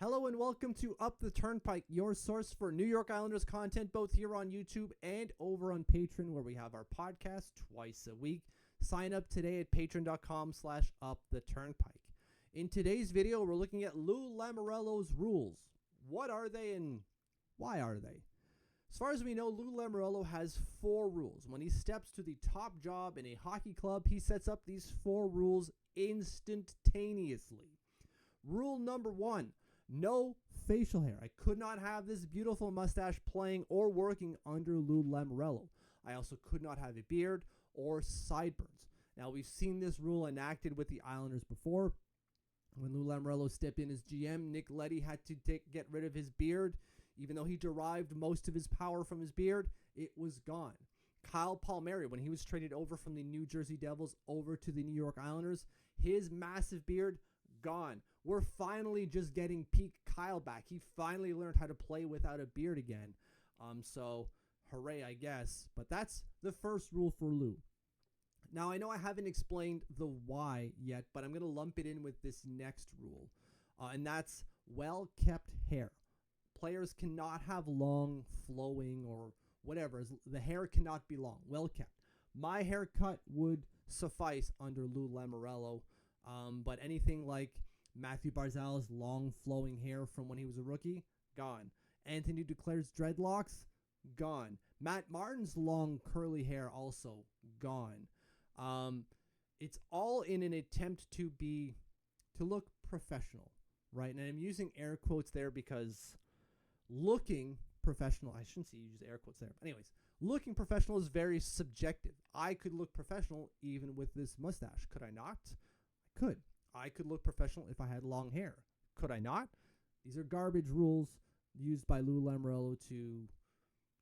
Hello and welcome to Up the Turnpike, your source for New York Islanders content, both here on YouTube and over on Patreon, where we have our podcast twice a week. Sign up today at patreon.com/uptheturnpike. In today's video, we're looking at Lou Lamoriello's rules. What are they and why are they? As far as we know, Lou Lamoriello has 4 rules. When he steps to the top job in a hockey club, he sets up these 4 rules instantaneously. Rule number 1. No facial hair. I could not have this beautiful mustache playing or working under Lou Lamoriello. I also could not have a beard or sideburns. Now, we've seen this rule enacted with the Islanders before. When Lou Lamoriello stepped in as GM, Nick Leddy had to get rid of his beard. Even though he derived most of his power from his beard, it was gone. Kyle Palmieri, when he was traded over from the New Jersey Devils over to the New York Islanders, his massive beard, gone. We're finally just getting peak Kyle back. He finally learned how to play without a beard again. So hooray, I guess. But that's the first rule for Lou. Now, I know I haven't explained the why yet, but I'm going to lump it in with this next rule. And that's well-kept hair. Players cannot have long, flowing, or whatever. The hair cannot be long. Well-kept. My haircut would suffice under Lou Lamoriello. But anything like Matthew Barzal's long flowing hair from when he was a rookie, gone. Anthony Duclair's dreadlocks, gone. Matt Martin's long curly hair, also gone. It's all in an attempt to look professional, right? And I'm using air quotes there because looking professional, I shouldn't say you use air quotes there. But anyways, looking professional is very subjective. I could look professional even with this mustache. Could I not? Could. I could look professional if I had long hair. Could I not? These are garbage rules used by Lou Lamoriello to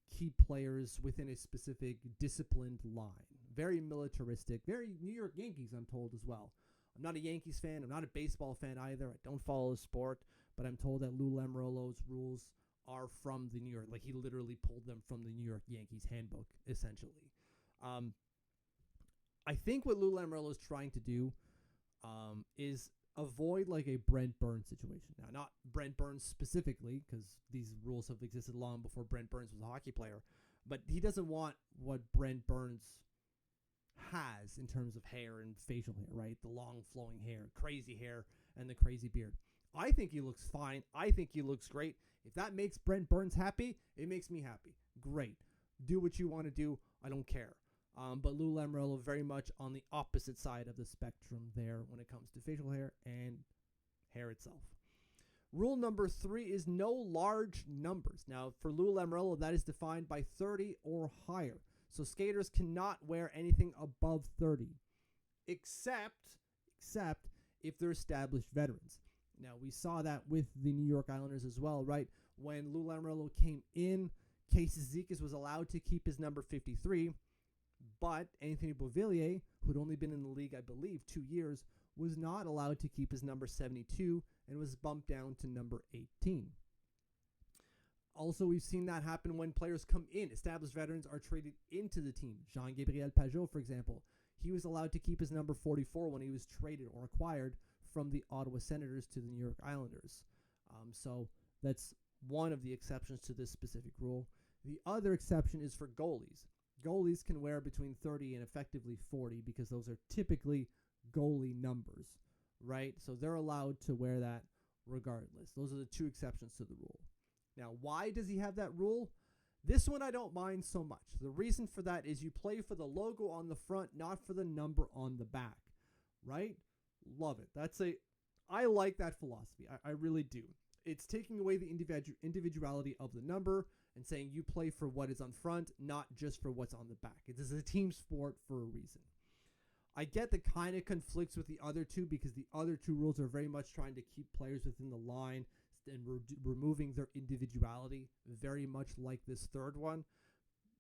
keep players within a specific disciplined line. Very militaristic, very New York Yankees, I'm told as well. I'm not a Yankees fan. I'm not a baseball fan either. I don't follow the sport, but I'm told that Lou Lamoriello's rules are from the New York, like he literally pulled them from the New York Yankees handbook, essentially. I think what Lou Lamoriello is trying to do is avoid like a Brent Burns situation. Now, not Brent Burns specifically, because these rules have existed long before Brent Burns was a hockey player, but he doesn't want what Brent Burns has in terms of hair and facial hair, right? The long flowing hair, crazy hair, and the crazy beard. I think he looks fine. I think he looks great. If that makes Brent Burns happy, it makes me happy. Great. Do what you want to do. I don't care. But Lou Lamoriello very much on the opposite side of the spectrum there when it comes to facial hair and hair itself. Rule number 3 is no large numbers. Now, for Lou Lamoriello, that is defined by 30 or higher. So skaters cannot wear anything above 30, except if they're established veterans. Now, we saw that with the New York Islanders as well, right? When Lou Lamoriello came in, Casey Zizekas was allowed to keep his number 53, but Anthony Beauvillier, who'd only been in the league, I believe, 2 years, was not allowed to keep his number 72 and was bumped down to number 18. Also, we've seen that happen when players come in. Established veterans are traded into the team. Jean-Gabriel Pageau, for example, he was allowed to keep his number 44 when he was traded or acquired from the Ottawa Senators to the New York Islanders. So that's one of the exceptions to this specific rule. The other exception is for goalies. Goalies can wear between 30 and effectively 40 because those are typically goalie numbers, right? So they're allowed to wear that regardless. Those are the 2 exceptions to the rule. Now, why does he have that rule? This one I don't mind so much. The reason for that is you play for the logo on the front, not for the number on the back, right? Love it. I like that philosophy. I really do. It's taking away the individuality of the number and saying you play for what is on front, not just for what's on the back. It is a team sport for a reason. I get that kind of conflicts with the other 2 because the other 2 rules are very much trying to keep players within the line and removing their individuality, very much like this third one.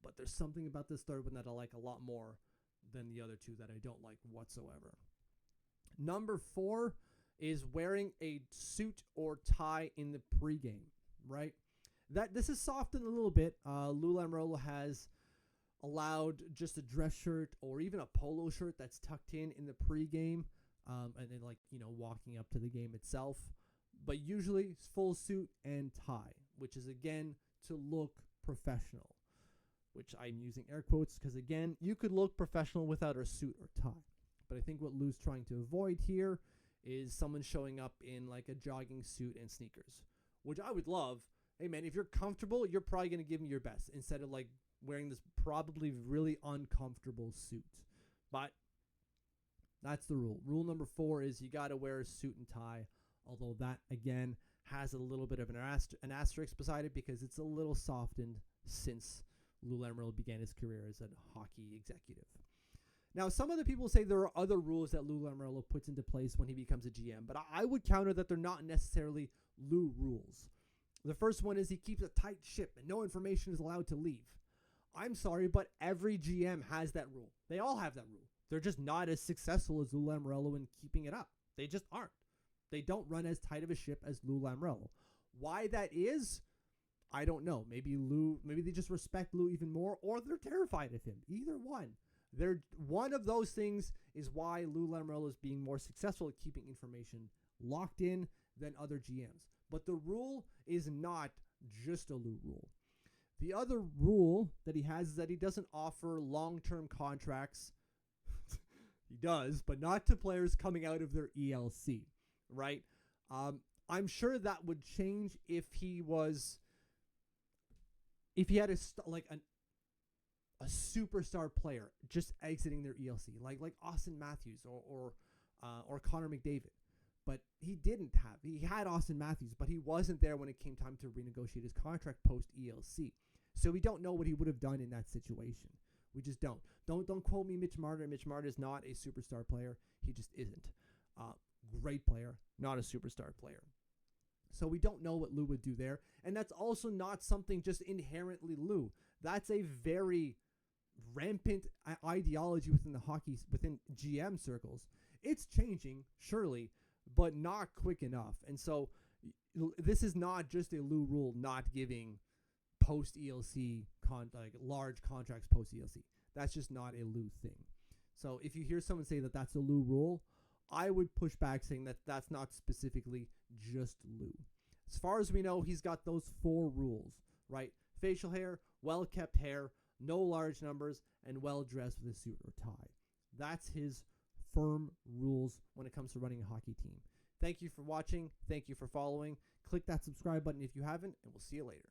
But there's something about this third one that I like a lot more than the other 2 that I don't like whatsoever. Number 4 is wearing a suit or tie in the pregame, right? This is softened a little bit. Lou Lamoriello has allowed just a dress shirt or even a polo shirt that's tucked in the pregame, and then walking up to the game itself. but usually full suit and tie, which is again to look professional, which I'm using air quotes because again, you could look professional without a suit or tie. But I think what Lou's trying to avoid here is someone showing up in like a jogging suit and sneakers, which I would love. Hey man, if you're comfortable, you're probably going to give me your best instead of like wearing this probably really uncomfortable suit. But that's the rule. Rule number 4 is you got to wear a suit and tie, although that again has a little bit of an asterisk beside it because it's a little softened since Lou Lamoriello began his career as a hockey executive. Now, some other people say there are other rules that Lou Lamoriello puts into place when he becomes a GM, but I would counter that they're not necessarily Lou rules. The first one is he keeps a tight ship and no information is allowed to leave. I'm sorry, but every GM has that rule. They all have that rule. They're just not as successful as Lou Lamoriello in keeping it up. They just aren't. They don't run as tight of a ship as Lou Lamoriello. Why that is, I don't know. Maybe they just respect Lou even more, or they're terrified of him. Either one. One of those things is why Lou Lamoriello is being more successful at keeping information locked in than other GMs. But the rule is not just a Lou rule. The other rule that he has is that he doesn't offer long-term contracts. He does, but not to players coming out of their ELC, right? I'm sure that would change if he had a superstar player just exiting their ELC, like Austin Matthews or Connor McDavid. But he didn't have. He had Austin Matthews, but he wasn't there when it came time to renegotiate his contract post ELC. So we don't know what he would have done in that situation. We just don't. Don't quote me Mitch Marner. Mitch Marner is not a superstar player. He just isn't. Great player, not a superstar player. So we don't know what Lou would do there. And that's also not something just inherently Lou. That's a very rampant ideology within GM circles. It's changing, surely, but not quick enough. And so this is not just a Lou rule not giving post ELC large contracts post ELC. That's just not a Lou thing. So if you hear someone say that that's a Lou rule, I would push back saying that that's not specifically just Lou. As far as we know, he's got those 4 rules, right? Facial hair, well-kept hair, no large numbers, and well-dressed with a suit or tie. That's his firm rules when it comes to running a hockey team. Thank you for watching. Thank you for following. Click that subscribe button if you haven't, and we'll see you later.